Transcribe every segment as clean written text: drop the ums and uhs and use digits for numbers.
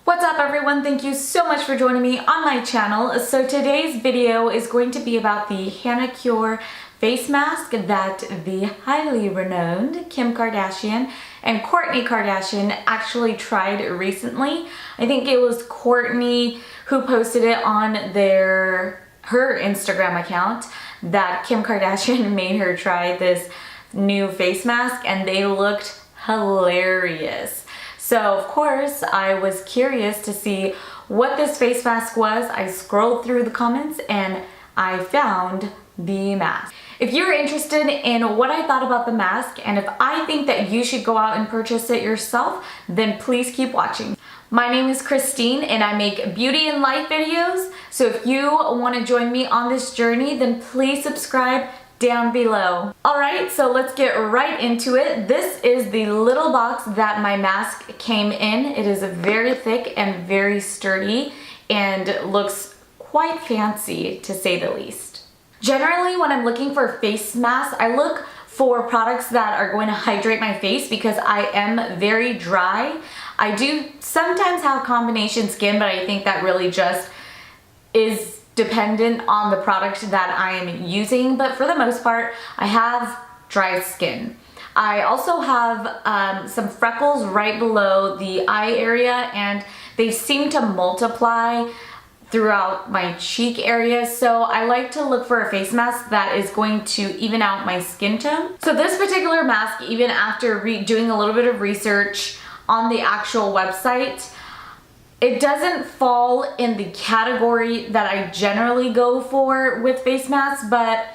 What's up everyone? Thank you so much for joining me on my channel. So today's video is going to be about the Hanacure face mask that the highly renowned Kim Kardashian and Kourtney Kardashian actually tried recently. I think it was Kourtney who posted it on her Instagram account that Kim Kardashian made her try this new face mask and they looked hilarious. So of course I was curious to see what this face mask was. I scrolled through the comments and I found the mask. If you're interested in what I thought about the mask and if I think that you should go out and purchase it yourself, then please keep watching. My name is Christine and I make beauty and life videos. So if you want to join me on this journey, then please subscribe down below. Alright, so let's get right into it. This is the little box that my mask came in. It is very thick and very sturdy and looks quite fancy to say the least. Generally, when I'm looking for face masks, I look for products that are going to hydrate my face because I am very dry. I do sometimes have combination skin, but I think that really just is dependent on the product that I am using, but for the most part, I have dry skin. I also have some freckles right below the eye area and they seem to multiply throughout my cheek area, so I like to look for a face mask that is going to even out my skin tone. So this particular mask, even after doing a little bit of research on the actual website, it doesn't fall in the category that I generally go for with face masks, but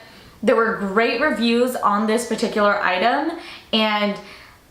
there were great reviews on this particular item and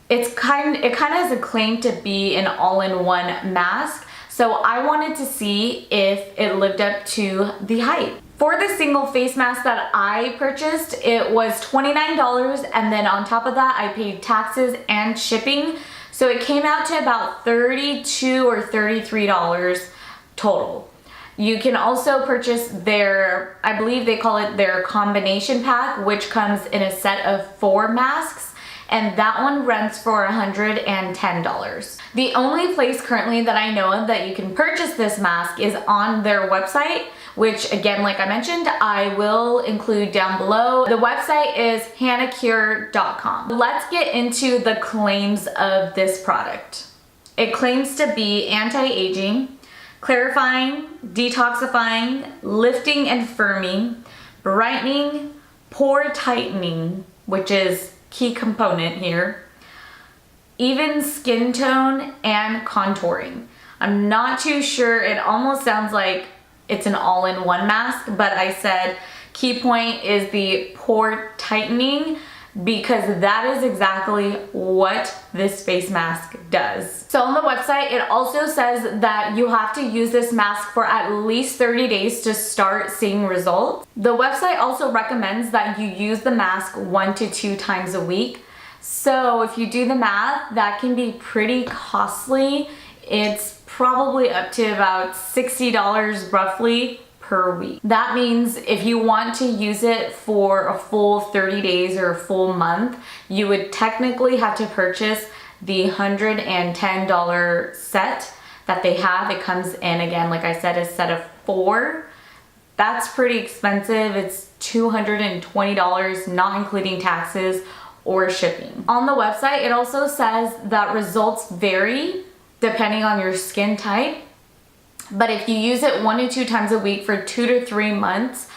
it kind of has a claim to be an all-in-one mask. So I wanted to see if it lived up to the hype. For the single face mask that I purchased, it was $29 and then on top of that I paid taxes and shipping. So it came out to about $32 or $33 total. You can also purchase their, I believe they call it their combination pack, which comes in a set of 4 masks, and that one rents for $110. The only place currently that I know of that you can purchase this mask is on their website, which again, like I mentioned, I will include down below. The website is hanacure.com. Let's get into the claims of this product. It claims to be anti-aging, clarifying, detoxifying, lifting and firming, brightening, pore tightening, which is key component here, even skin tone and contouring. I'm not too sure, it almost sounds like it's an all-in-one mask, but I said key point is the pore tightening because that is exactly what this face mask does. So on the website, it also says that you have to use this mask for at least 30 days to start seeing results. The website also recommends that you use the mask 1 to 2 times a week. So if you do the math, that can be pretty costly. It's probably up to about $60 roughly per week. That means if you want to use it for a full 30 days or a full month, you would technically have to purchase the $110 set that they have. It comes in, again, like I said, a set of 4. That's pretty expensive. It's $220, not including taxes or shipping. On the website, it also says that results vary depending on your skin type. But if you use it 1 to 2 times a week for 2 to 3 months,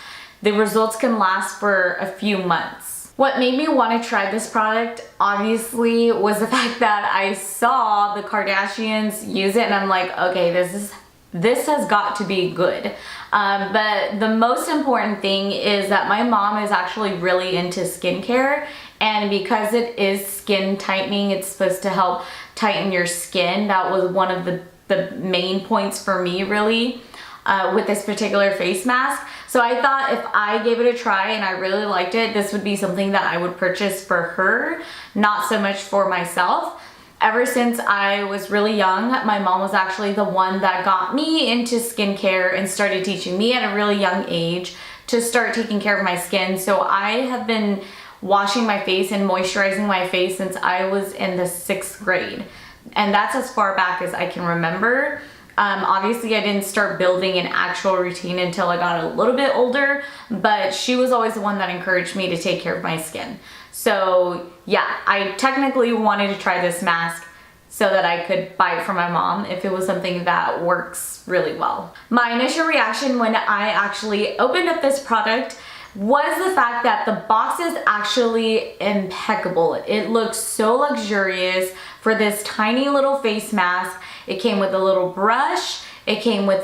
the results can last for a few months. What made me want to try this product, obviously, was the fact that I saw the Kardashians use it and I'm like, okay, this has got to be good. But the most important thing is that my mom is actually really into skincare, and because it is skin tightening, it's supposed to help tighten your skin. That was one of the main points for me really with this particular face mask. So I thought if I gave it a try and I really liked it, this would be something that I would purchase for her, not so much for myself. Ever since I was really young, my mom was actually the one that got me into skincare and started teaching me at a really young age to start taking care of my skin. So I have been washing my face and moisturizing my face since I was in the 6th grade. And that's as far back as I can remember. Obviously, I didn't start building an actual routine until I got a little bit older, but she was always the one that encouraged me to take care of my skin. So yeah, I technically wanted to try this mask so that I could buy it for my mom if it was something that works really well. My initial reaction when I actually opened up this product was the fact that the box is actually impeccable. It looks so luxurious for this tiny little face mask. It came with a little brush. It came with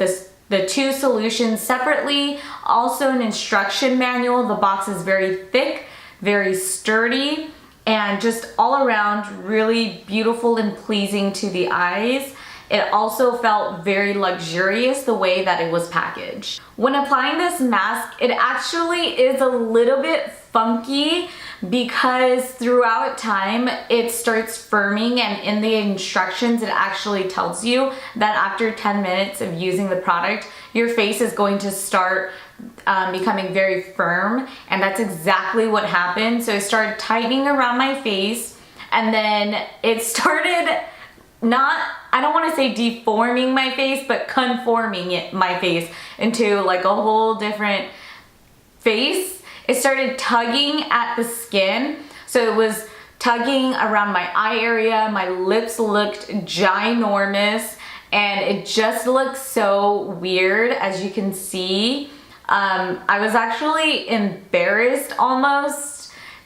the 2 solutions separately. Also an instruction manual. The box is very thick, very sturdy, and just all around really beautiful and pleasing to the eyes. It also felt very luxurious the way that it was packaged. When applying this mask, it actually is a little bit funky because throughout time it starts firming, and in the instructions it actually tells you that after 10 minutes of using the product, your face is going to start becoming very firm, and that's exactly what happened. So it started tightening around my face, and then it started I don't want to say deforming my face, but conforming my face into like a whole different face. It started tugging at the skin. So it was tugging around my eye area. My lips looked ginormous, and it just looked so weird, as you can see. I was actually embarrassed almost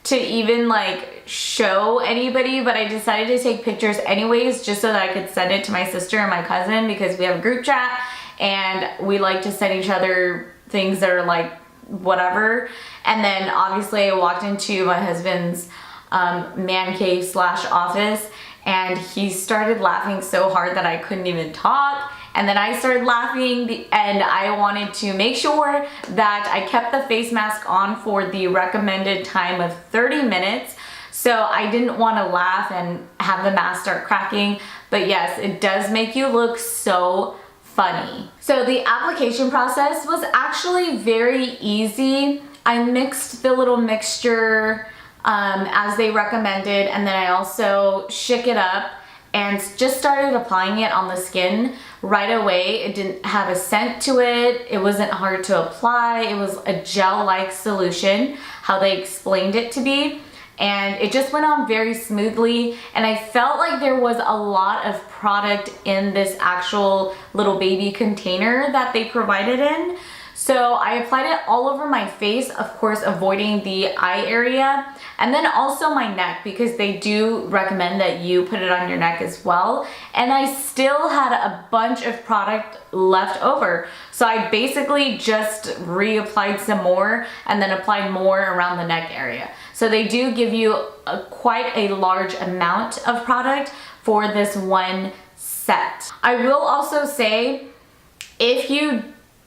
to even like show anybody, but I decided to take pictures anyways just so that I could send it to my sister and my cousin, because we have a group chat and we like to send each other things that are like whatever. And then obviously I walked into my husband's man cave / office, and he started laughing so hard that I couldn't even talk. And then I started laughing, and I wanted to make sure that I kept the face mask on for the recommended time of 30 minutes. So I didn't want to laugh and have the mask start cracking. But yes, it does make you look so funny. So the application process was actually very easy. I mixed the little mixture as they recommended, and then I also shook it up and just started applying it on the skin right away. It didn't have a scent to it. It wasn't hard to apply. It was a gel-like solution, how they explained it to be. And it just went on very smoothly. And I felt like there was a lot of product in this actual little baby container that they provided in. So I applied it all over my face, of course, avoiding the eye area, and then also my neck, because they do recommend that you put it on your neck as well. And I still had a bunch of product left over. So I basically just reapplied some more and then applied more around the neck area. So they do give you quite a large amount of product for this one set. I will also say, if you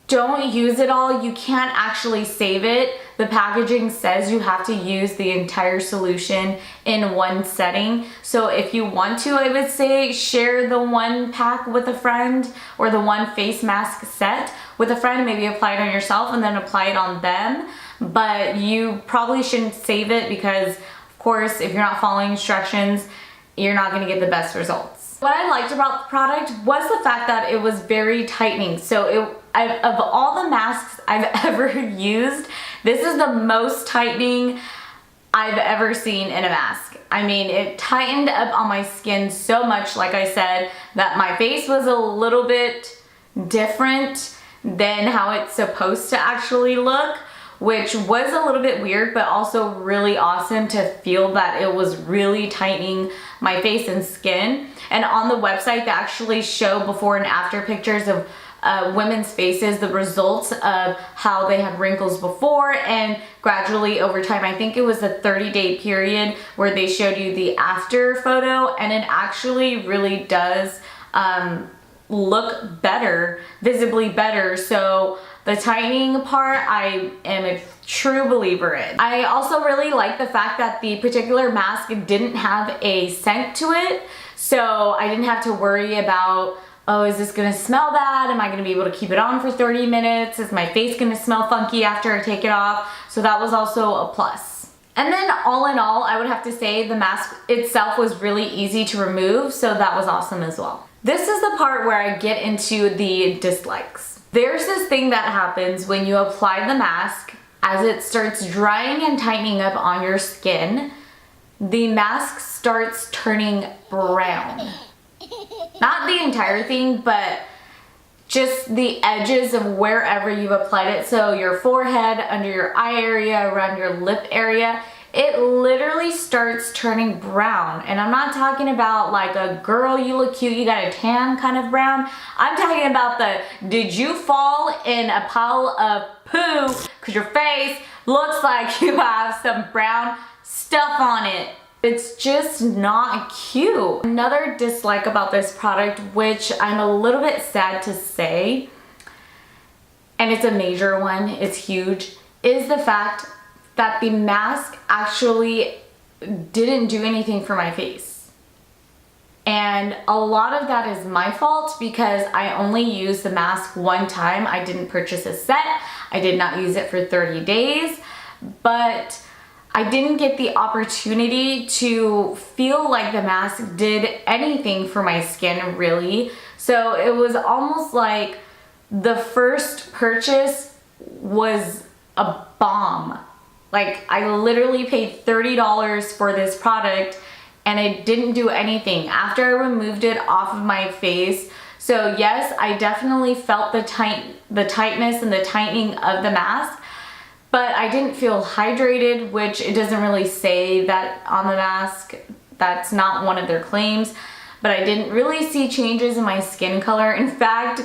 don't use it all, you can't actually save it. The packaging says you have to use the entire solution in one setting. So if you want to, I would say share the one pack with a friend, or the one face mask set with a friend, maybe apply it on yourself and then apply it on them. But you probably shouldn't save it, because of course, if you're not following instructions, you're not gonna get the best results. What I liked about the product was the fact that it was very tightening. So of all the masks I've ever used, this is the most tightening I've ever seen in a mask. I mean, it tightened up on my skin so much, like I said, that my face was a little bit different than how it's supposed to actually look, which was a little bit weird, but also really awesome to feel that it was really tightening my face and skin. And on the website, they actually show before and after pictures of women's faces, the results of how they had wrinkles before and gradually over time. I think it was a 30-day period where they showed you the after photo, and it actually really does look better, visibly better. So the tightening part, I am a true believer in. I also really like the fact that the particular mask didn't have a scent to it. So I didn't have to worry about, oh, is this gonna smell bad? Am I gonna be able to keep it on for 30 minutes? Is my face gonna smell funky after I take it off? So that was also a plus. And then all in all, I would have to say the mask itself was really easy to remove, so that was awesome as well. This is the part where I get into the dislikes. There's this thing that happens when you apply the mask. As it starts drying and tightening up on your skin, the mask starts turning brown. Not the entire thing, but just the edges of wherever you've applied it. So your forehead, under your eye area, around your lip area, it literally starts turning brown. And I'm not talking about like a girl, you look cute, you got a tan kind of brown. I'm talking about the, did you fall in a pile of poo because your face looks like you have some brown stuff on it. It's just not cute. Another dislike about this product, which I'm a little bit sad to say, and it's a major one, it's huge, is the fact that the mask actually didn't do anything for my face. And a lot of that is my fault because I only used the mask one time. I didn't purchase a set. I did not use it for 30 days, but I didn't get the opportunity to feel like the mask did anything for my skin, really. So it was almost like the first purchase was a bomb. Like, I literally paid $30 for this product and it didn't do anything after I removed it off of my face. So yes, I definitely felt the tightness and the tightening of the mask, but I didn't feel hydrated, which it doesn't really say that on the mask. That's not one of their claims, but I didn't really see changes in my skin color. In fact,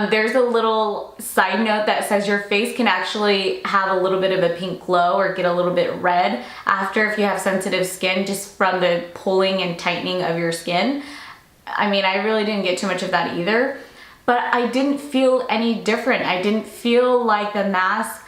there's a little side note that says your face can actually have a little bit of a pink glow or get a little bit red after if you have sensitive skin, just from the pulling and tightening of your skin. I mean, I really didn't get too much of that either, but I didn't feel any different. I didn't feel like the mask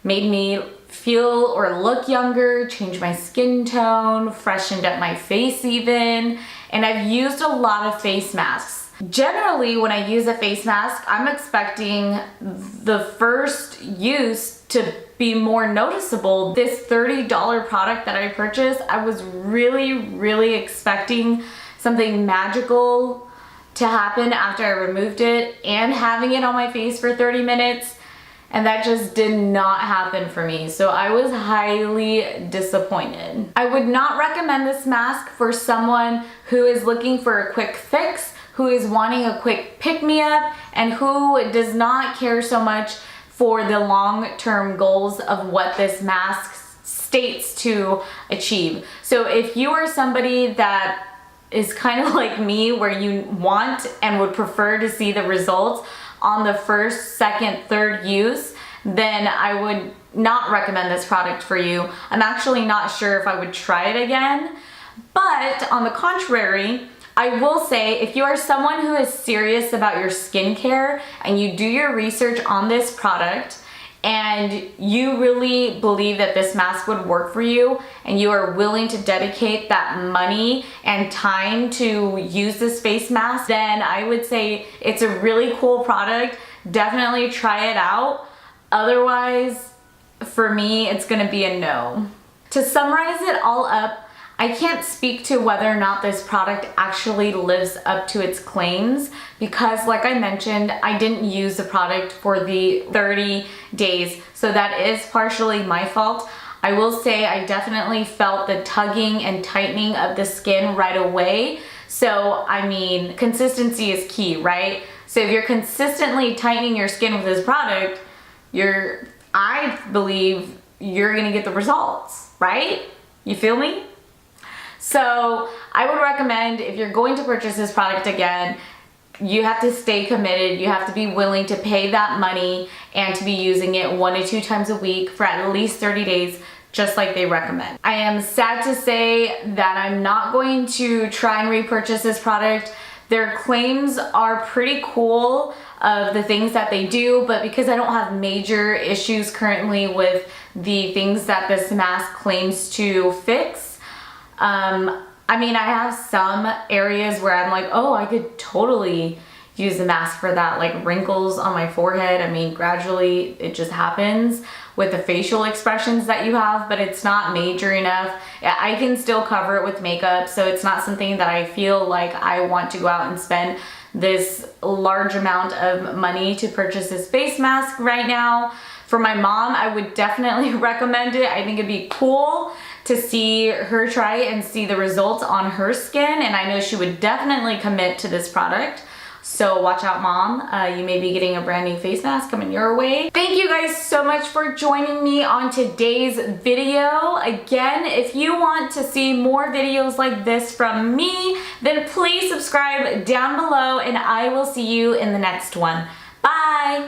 made me feel or look younger, change my skin tone, freshened up my face even. And I've used a lot of face masks. Generally, when I use a face mask, I'm expecting the first use to be more noticeable. This $30 product that I purchased, I was really expecting something magical to happen after I removed it and having it on my face for 30 minutes. And that just did not happen for me. So I was highly disappointed. I would not recommend this mask for someone who is looking for a quick fix, who is wanting a quick pick-me-up, and who does not care so much for the long-term goals of what this mask states to achieve. So if you are somebody that is kind of like me, where you want and would prefer to see the results on the first, second, third use, then I would not recommend this product for you. I'm actually not sure if I would try it again. But on the contrary, I will say, if you are someone who is serious about your skincare and you do your research on this product and you really believe that this mask would work for you and you are willing to dedicate that money and time to use this face mask, then I would say it's a really cool product. Definitely try it out. Otherwise, for me, it's gonna be a no. To summarize it all up, I can't speak to whether or not this product actually lives up to its claims because, like I mentioned, I didn't use the product for the 30 days. So that is partially my fault. I will say I definitely felt the tugging and tightening of the skin right away. So, I mean, consistency is key, right? So if you're consistently tightening your skin with this product, I believe you're gonna get the results, right? You feel me? So I would recommend, if you're going to purchase this product again, you have to stay committed. You have to be willing to pay that money and to be using it 1 to 2 times a week for at least 30 days, just like they recommend. I am sad to say that I'm not going to try and repurchase this product. Their claims are pretty cool of the things that they do, but because I don't have major issues currently with the things that this mask claims to fix, I mean, I have some areas where I'm like, oh, I could totally use the mask for that, like wrinkles on my forehead. I mean, gradually it just happens with the facial expressions that you have, but it's not major enough. I can still cover it with makeup, so it's not something that I feel like I want to go out and spend this large amount of money to purchase this face mask right now. For my mom, I would definitely recommend it. I think it'd be cool to see her try it and see the results on her skin, and I know she would definitely commit to this product. So watch out, Mom. You may be getting a brand new face mask coming your way. Thank you guys so much for joining me on today's video. Again, if you want to see more videos like this from me, then please subscribe down below, and I will see you in the next one. Bye!